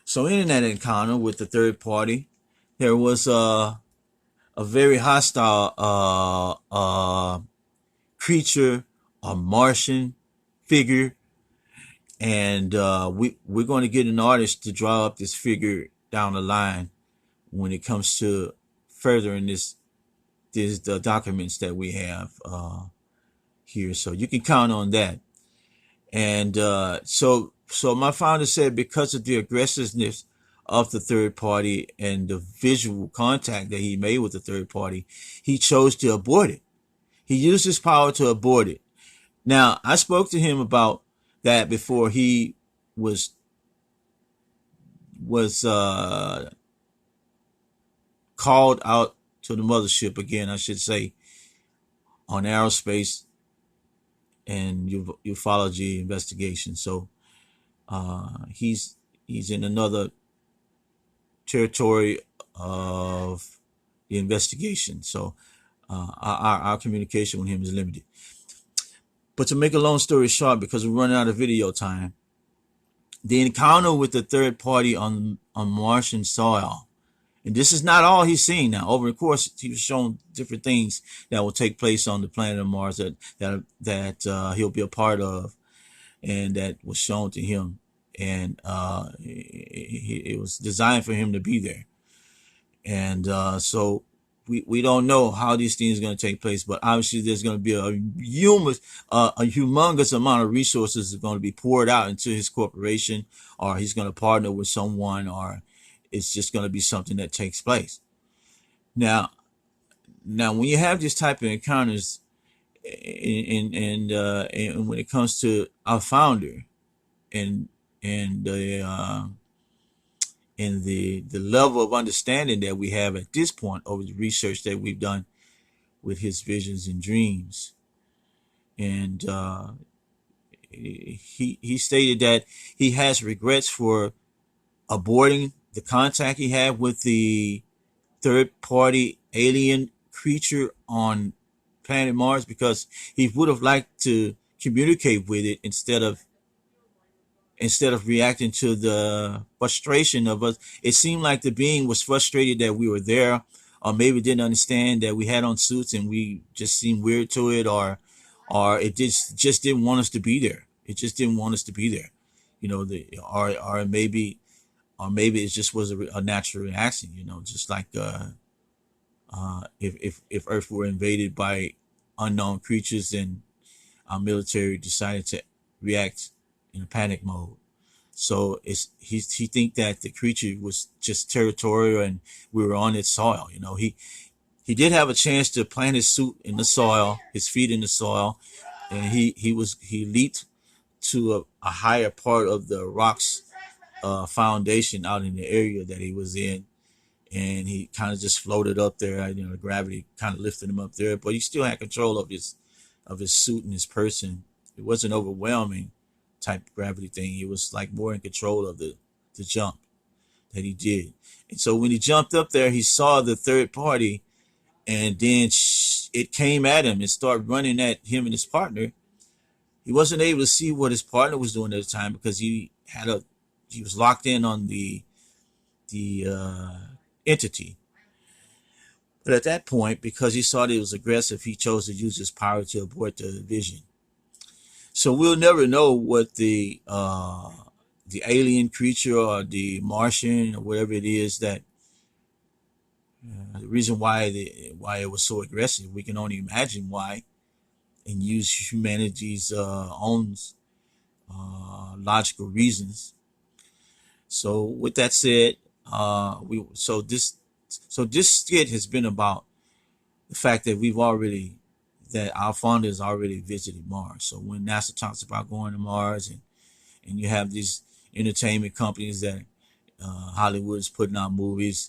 So in that encounter with the third party, there was a very hostile creature, a Martian figure, and we're going to get an artist to draw up this figure down the line when it comes to furthering this the documents that we have here. So you can count on that. And so my founder said because of the aggressiveness of the third party and the visual contact that he made with the third party, he chose to abort it. He used his power to abort it. Now, I spoke to him about that before he was was called out to the mothership again, I should say, on aerospace and ufology investigation. So he's in another territory of the investigation. So our communication with him is limited. But to make a long story short, because we're running out of video time, the encounter with the third party on Martian soil, and this is not all he's seen now. Over the course, he was shown different things that will take place on the planet of Mars that he'll be a part of, and that was shown to him, and it was designed for him to be there. And so we don't know how these things are going to take place, but obviously there's going to be a humongous amount of resources that are going to be poured out into his corporation, or he's going to partner with someone, or it's just going to be something that takes place. Now, when you have this type of encounters, and when it comes to our founder and the and the level of understanding that we have at this point over the research that we've done with his visions and dreams, and he stated that he has regrets for aborting the contact he had with the third party alien creature on planet Mars, because he would have liked to communicate with it instead of reacting to the frustration of us. It seemed like the being was frustrated that we were there, or maybe didn't understand that we had on suits and we just seemed weird to it, or it just didn't want us to be there. It just didn't want us to be there, or maybe it just was a natural reaction, just like if Earth were invaded by unknown creatures, and our military decided to react in a panic mode. So he think that the creature was just territorial and we were on its soil. He did have a chance to plant his suit in the soil, his feet in the soil, and he leaped to a higher part of the rocks foundation out in the area that he was in, and he kind of just floated up there. The gravity kind of lifted him up there, but he still had control of his suit and his person. It wasn't overwhelming type of gravity thing. He was like more in control of the jump that he did. And so when he jumped up there, he saw the third party, and then it came at him and started running at him and his partner. He wasn't able to see what his partner was doing at the time, because he was locked in on the entity. But at that point, because he saw that it was aggressive, he chose to use his power to abort the vision. So we'll never know what the alien creature or the Martian or whatever it is that the reason why it was so aggressive. We can only imagine why, and use humanity's own logical reasons. So with that said, this skit has been about the fact that our founder has already visited Mars. So when NASA talks about going to Mars, and you have these entertainment companies that Hollywood is putting out movies